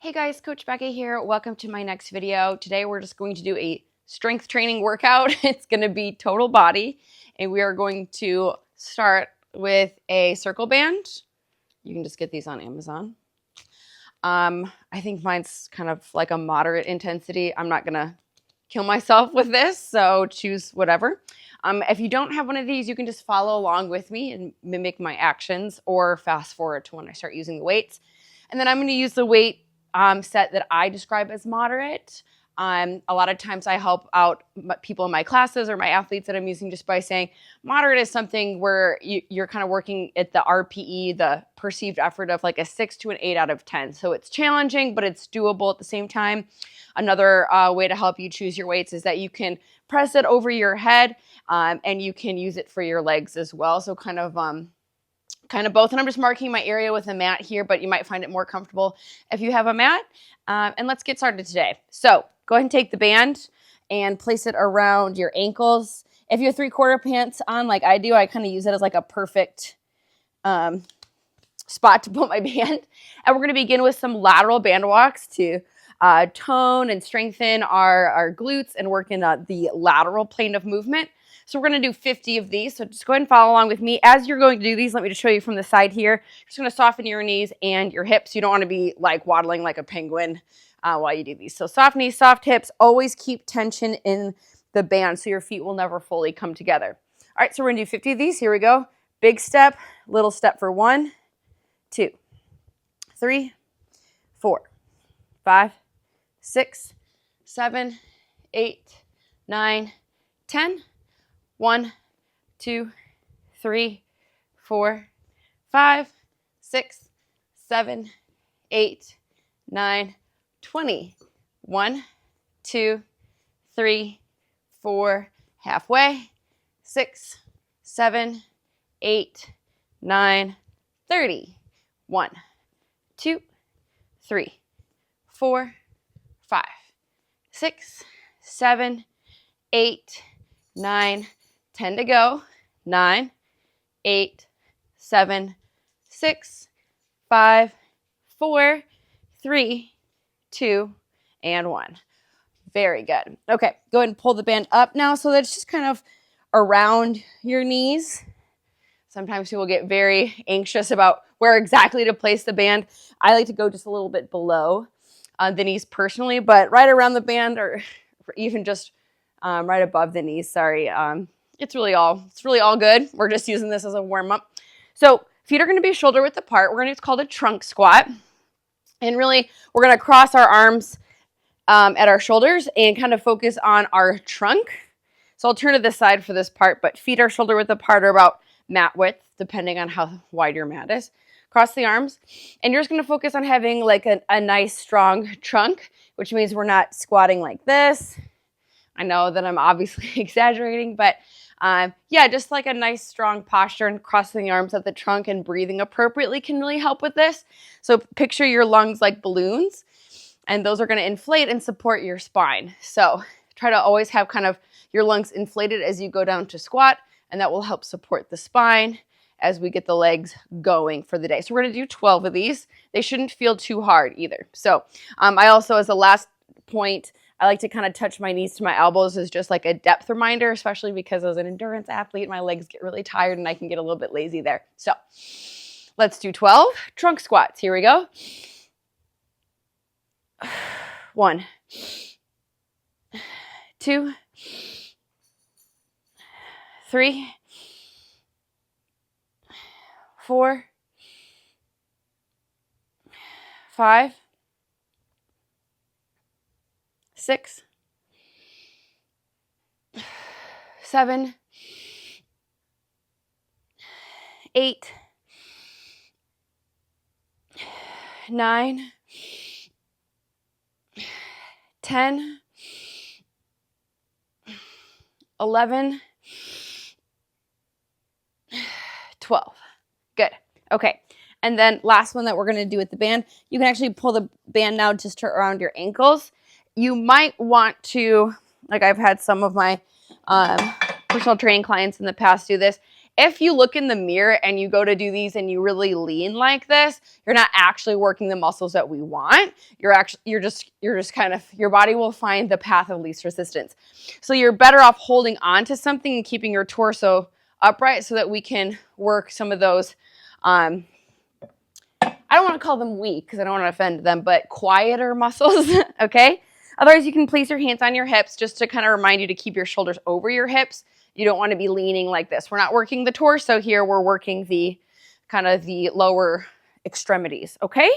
Hey guys, Coach Becca here. Welcome to my next video. Today we're just going to do a strength training workout. It's going to be total body, and we are going to start with a circle band. You can just get these on Amazon. I think mine's kind of like a moderate intensity. I'm not going to kill myself with this, so choose whatever. If you don't have one of these, you can just follow along with me and mimic my actions or fast forward to when I start using the weights. And then I'm going to use the weight set that I describe as moderate. A lot of times I help out people in my classes or my athletes that I'm using just by saying moderate is something where you're kind of working at the RPE, the perceived effort of like a 6 to an 8 out of 10. So it's challenging, but it's doable at the same time. Another way to help you choose your weights is that you can press it over your head and you can use it for your legs as well. So kind of both. And I'm just marking my area with a mat here, but you might find it more comfortable if you have a mat. And let's get started today. So go ahead and take the band and place it around your ankles. If you have 3/4 pants on like I do, I kind of use it as like a perfect spot to put my band. And we're going to begin with some lateral band walks to tone and strengthen our glutes and work in the lateral plane of movement. So we're going to do 50 of these. So just go ahead and follow along with me. As you're going to do these, let me just show you from the side here. You're just going to soften your knees and your hips. You don't want to be like waddling like a penguin while you do these. So soft knees, soft hips. Always keep tension in the band so your feet will never fully come together. All right, so we're going to do 50 of these. Here we go. Big step, little step for 1, 2, 3, 4, 5, 6, 7, 8, 9, 10. 1, 2, 3, 4, 5, 6, 7, 8, 9, 20. 1, 2, 3, 4, halfway. 6, 7, 8, 9, 30. 1, 2, 3, 4, 5, 6, 7, 8, 9, 10 to go. 9, 8, 7, 6, 5, 4, 3, 2, and 1. Very good. Okay, go ahead and pull the band up now so that it's just kind of around your knees. Sometimes people get very anxious about where exactly to place the band. I like to go just a little bit below the knees personally, but right around the band or even just right above the knees. Sorry. It's really all good. We're just using this as a warm up. So feet are going to be shoulder width apart. It's called a trunk squat. And really, we're going to cross our arms at our shoulders and kind of focus on our trunk. So I'll turn to this side for this part, but feet are shoulder width apart or about mat width, depending on how wide your mat is. Cross the arms. And you're just going to focus on having like a nice, strong trunk, which means we're not squatting like this. I know that I'm obviously exaggerating, but yeah, just like a nice strong posture and crossing the arms at the trunk and breathing appropriately can really help with this. So picture your lungs like balloons, and those are going to inflate and support your spine. So try to always have kind of your lungs inflated as you go down to squat, and that will help support the spine as we get the legs going for the day. So we're going to do 12 of these. They shouldn't feel too hard either. So I also, as a last point, I like to kind of touch my knees to my elbows as just like a depth reminder, especially because as an endurance athlete, my legs get really tired and I can get a little bit lazy there. So let's do 12 trunk squats. Here we go. 1, 2, 3, 4, 5, 6, 7, 8, 9, 10, 11, 12. Good. Okay. And then last one that we're going to do with the band, you can actually pull the band now just around your ankles. You might want to, like I've had some of my personal training clients in the past do this. If you look in the mirror and you go to do these and you really lean like this, you're not actually working the muscles that we want. You're just kind of, your body will find the path of least resistance. So you're better off holding on to something and keeping your torso upright so that we can work some of those, I don't want to call them weak because I don't want to offend them, but quieter muscles, okay? Otherwise, you can place your hands on your hips just to kind of remind you to keep your shoulders over your hips. You don't want to be leaning like this. We're not working the torso here. We're working the kind of the lower extremities, okay?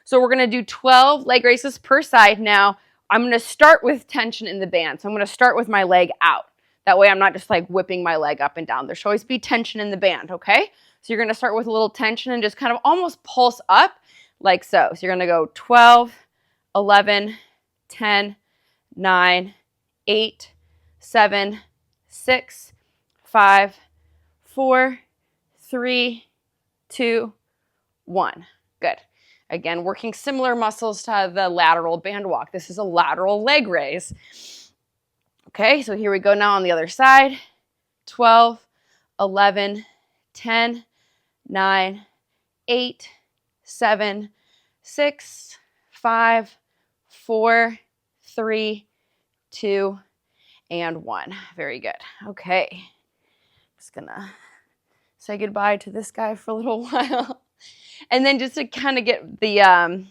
So we're going to do 12 leg raises per side. Now, I'm going to start with tension in the band. So I'm going to start with my leg out. That way I'm not just like whipping my leg up and down. There should always be tension in the band, okay? So you're going to start with a little tension and just kind of almost pulse up like so. So you're going to go 12, 11, 10, 9, 8, 7, 6, 5, 4, 3, 2, 1. Good. Again, working similar muscles to the lateral band walk. This is a lateral leg raise. Okay, so here we go now on the other side. 12, 11, 10, 9, 8, 7, 6, 5, 4, 3, 2, and 1. Very good. Okay. Just gonna say goodbye to this guy for a little while. And then just to kind of get the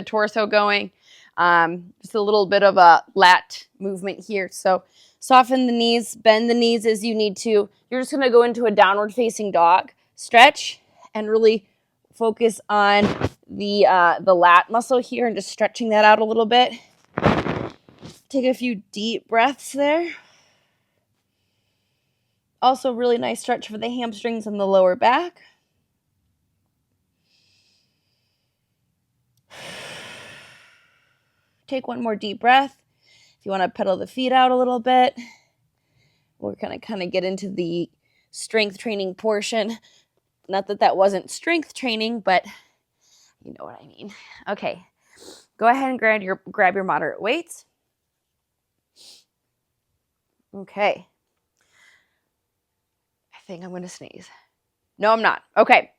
torso going, just a little bit of a lat movement here. So soften the knees, bend the knees as you need to. You're just gonna go into a downward facing dog. Stretch and really focus on the lat muscle here and just stretching that out a little bit. Take a few deep breaths there. Also, really nice stretch for the hamstrings and the lower back. Take one more deep breath. If you want to pedal the feet out a little bit, we're going to kind of get into the strength training portion. Not that that wasn't strength training, but you know what I mean. Okay, go ahead and grab your moderate weights. Okay. I think I'm going to sneeze. No, I'm not. Okay.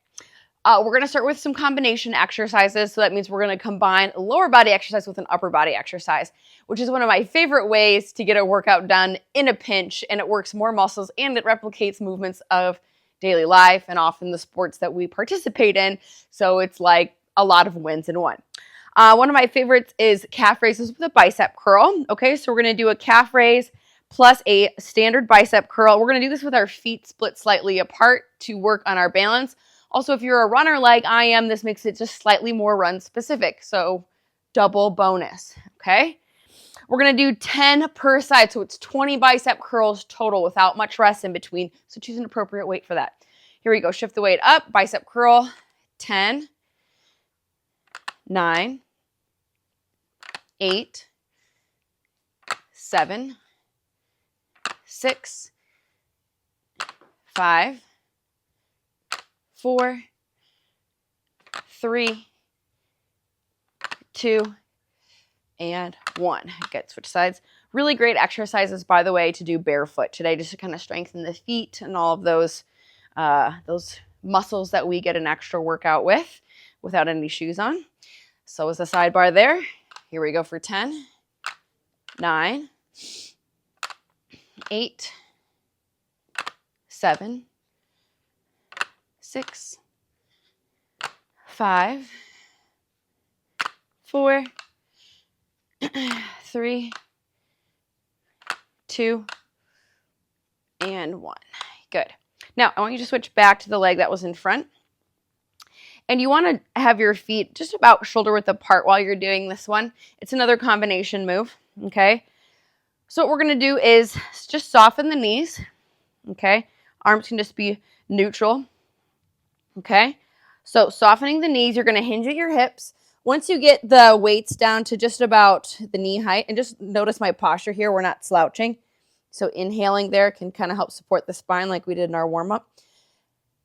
We're going to start with some combination exercises. So that means we're going to combine a lower body exercise with an upper body exercise, which is one of my favorite ways to get a workout done in a pinch. And it works more muscles and it replicates movements of daily life and often the sports that we participate in. So it's like a lot of wins in one. One of my favorites is calf raises with a bicep curl. Okay, so we're going to do a calf raise plus a standard bicep curl. We're going to do this with our feet split slightly apart to work on our balance. Also, if you're a runner like I am, this makes it just slightly more run specific. So double bonus, okay? We're going to do 10 per side. So it's 20 bicep curls total without much rest in between. So choose an appropriate weight for that. Here we go. Shift the weight up. Bicep curl. 10, 9, 8, 7, 6, 5, 4, 3, 2, and 1. Good. Switch sides. Really great exercises, by the way, to do barefoot today, just to kind of strengthen the feet and all of those muscles that we get an extra workout with without any shoes on. So as a sidebar there. Here we go for 10, 9, 8, 7, 6, 5, 4, 3, 2, and 1. Good. Now, I want you to switch back to the leg that was in front. And you want to have your feet just about shoulder width apart while you're doing this one. It's another combination move, okay? So what we're going to do is just soften the knees, okay? Arms can just be neutral, okay? So softening the knees, you're going to hinge at your hips. Once you get the weights down to just about the knee height, and just notice my posture here, we're not slouching. So inhaling there can kind of help support the spine like we did in our warm-up.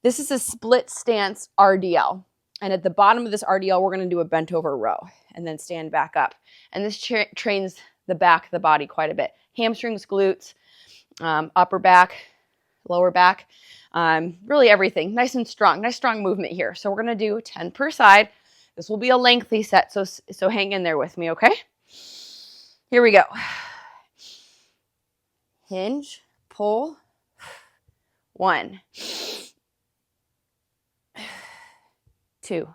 This is a split stance RDL. And at the bottom of this RDL, we're going to do a bent over row and then stand back up. And this trains the back of the body quite a bit. Hamstrings, glutes, upper back, lower back, really everything. Nice and strong. Nice strong movement here. So we're going to do 10 per side. This will be a lengthy set, so hang in there with me, okay? Here we go. Hinge, pull. 1, 2,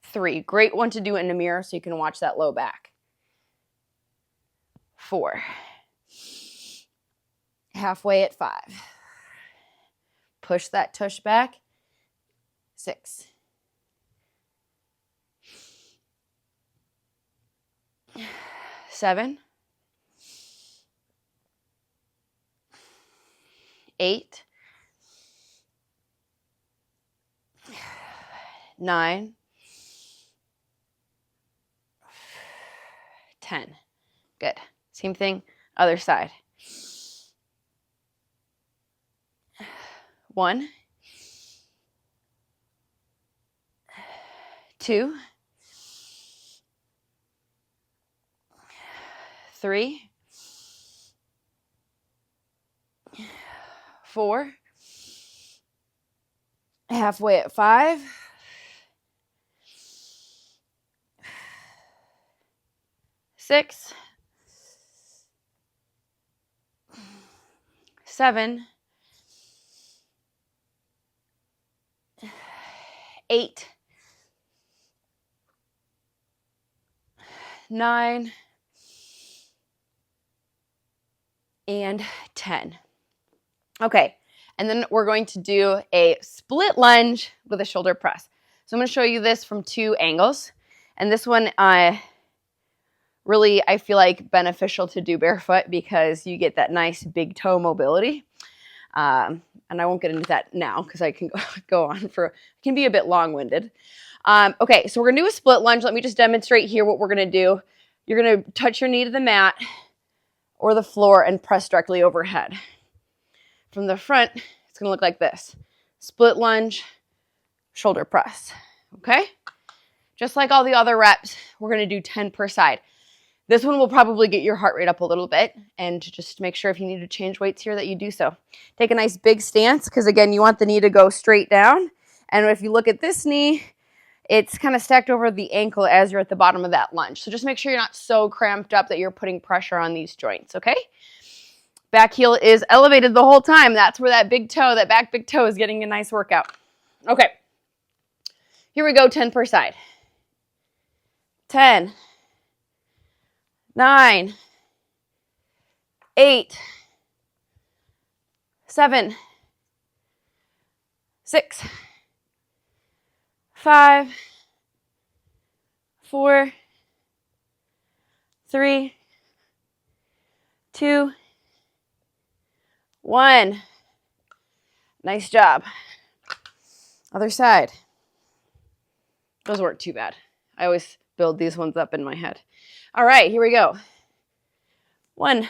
3. Great one to do it in a mirror so you can watch that low back. 4. Halfway at 5. Push that tush back. 6. 7. 8. 9. 10. Good. Same thing, other side. 1, 2, 3, 4, halfway at 5, 6, 7, 8, 9, and 10. Okay, and then we're going to do a split lunge with a shoulder press. So I'm going to show you this from 2 angles. And this one, really, I feel like beneficial to do barefoot because you get that nice big toe mobility. And I won't get into that now because I can go on for, it can be a bit long-winded. Okay, so we're going to do a split lunge. Let me just demonstrate here what we're going to do. You're going to touch your knee to the mat or the floor and press directly overhead. From the front, it's going to look like this. Split lunge, shoulder press, okay? Just like all the other reps, we're going to do 10 per side. This one will probably get your heart rate up a little bit, and just make sure if you need to change weights here that you do so. Take a nice big stance because, again, you want the knee to go straight down. And if you look at this knee, it's kind of stacked over the ankle as you're at the bottom of that lunge. So just make sure you're not so cramped up that you're putting pressure on these joints, okay? Back heel is elevated the whole time. That's where that big toe, that back big toe is getting a nice workout. Okay. Here we go, 10 per side. 10, 9, 8, 7, 6, 5, 4, 3, 2, 1. Nice job. Other side. Those weren't too bad. I always build these ones up in my head. All right, here we go. 1,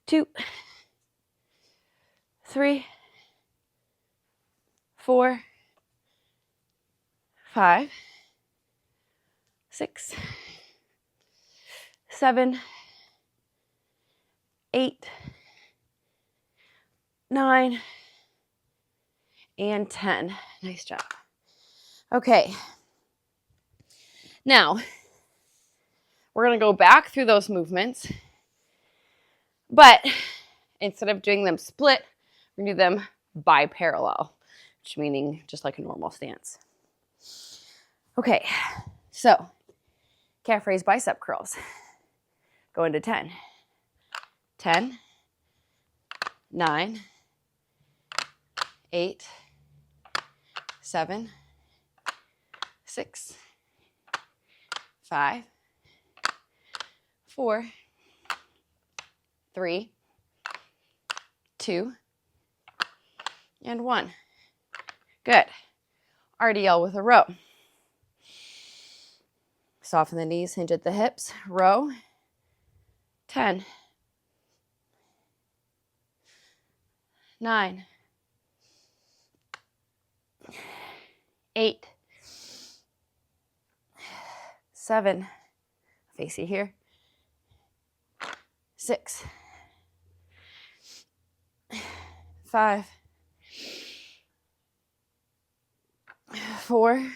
2, 3, 4, 5, 6, 7, 8, 9, and 10. Nice job. Okay. Now, we're going to go back through those movements, but instead of doing them split, we're going to do them bi-parallel, which meaning just like a normal stance. Okay, so calf raise bicep curls. Go into 10. 10, 9, 8, 7, 6, 5, 4, 3, 2, and 1. Good. RDL with a row. Soften the knees, hinge at the hips, row. 10, 9, 8, 7, face you here, 6, 5, 4,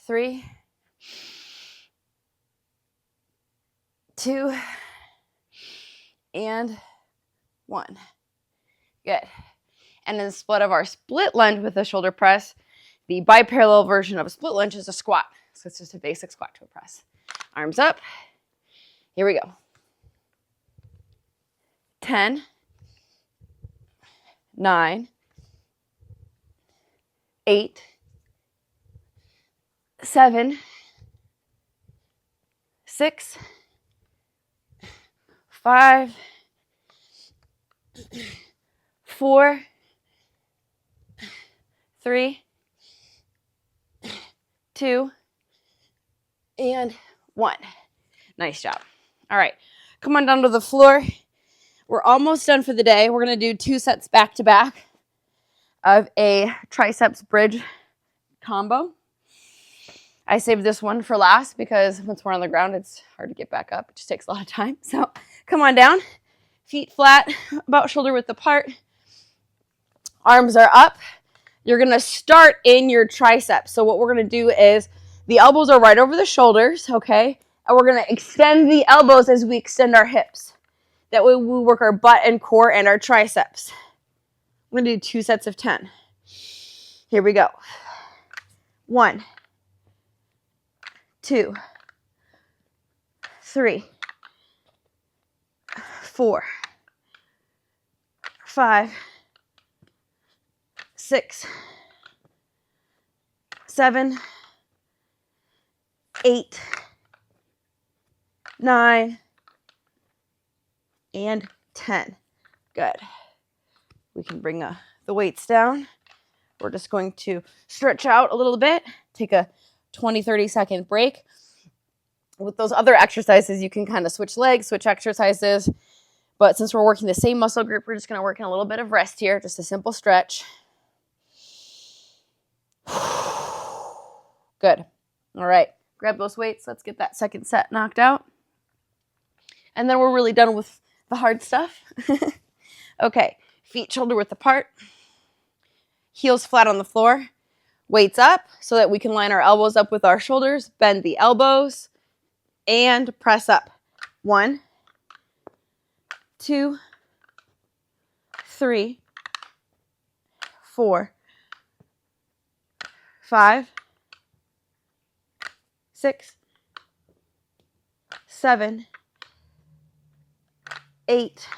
3, 2, and 1. Good. And in the split of our split lunge with the shoulder press, the biparallel version of a split lunge is a squat. So it's just a basic squat to a press. Arms up. Here we go. 10, 9, 8, 7, 6, 5, 4, 3, 2, and 1. Nice job. All right, come on down to the floor. We're almost done for the day. We're going to do 2 sets back to back of a triceps bridge combo. I saved this one for last because once we're on the ground, it's hard to get back up. It just takes a lot of time. So come on down, feet flat, about shoulder width apart. Arms are up. You're going to start in your triceps. So what we're going to do is the elbows are right over the shoulders, okay? And we're going to extend the elbows as we extend our hips. That way we work our butt and core and our triceps. We're going to do 2 sets of 10. Here we go. 1, 2, 3, 4, 5, 6, 7, 8, 9, and 10. Good. We can bring the weights down. We're just going to stretch out a little bit, take a 20-30 second break. With those other exercises, you can kind of switch legs, switch exercises. But since we're working the same muscle group, we're just going to work in a little bit of rest here, just a simple stretch. Good. All right. Grab those weights. Let's get that second set knocked out. And then we're really done with the hard stuff. Okay. Feet shoulder width apart. Heels flat on the floor. Weights up so that we can line our elbows up with our shoulders. Bend the elbows. And press up. 1, 2, 3, 4, 5, 6, 7, 8,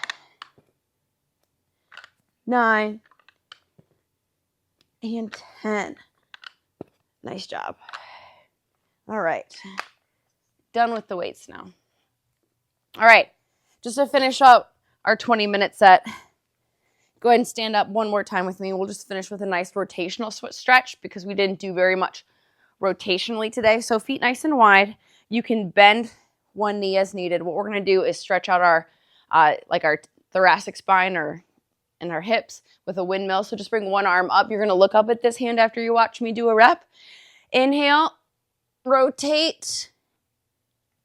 9, and 10. Nice job. All right. Done with the weights now. All right. Just to finish up our 20-minute set, go ahead and stand up one more time with me. We'll just finish with a nice rotational stretch because we didn't do very much rotationally today. So feet nice and wide. You can bend one knee as needed. What we're going to do is stretch out our our thoracic spine and our hips with a windmill. So just bring one arm up. You're going to look up at this hand after you watch me do a rep. Inhale, rotate,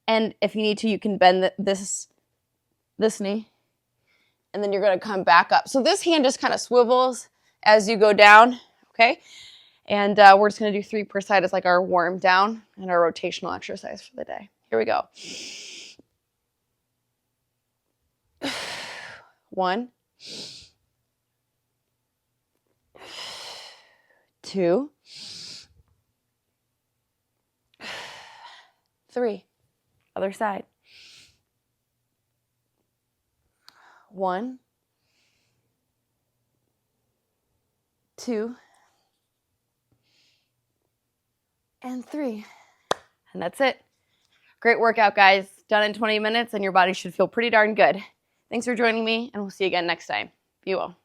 and if you need to, you can bend this knee, and then you're going to come back up. So this hand just kind of swivels as you go down, okay? And we're just going to do 3 per side as like our warm down and our rotational exercise for the day. Here we go. 1, 2, 3. Other side. 1, 2, and 3. And that's it. Great workout, guys. Done in 20 minutes, and your body should feel pretty darn good. Thanks for joining me, and we'll see you again next time. Be well.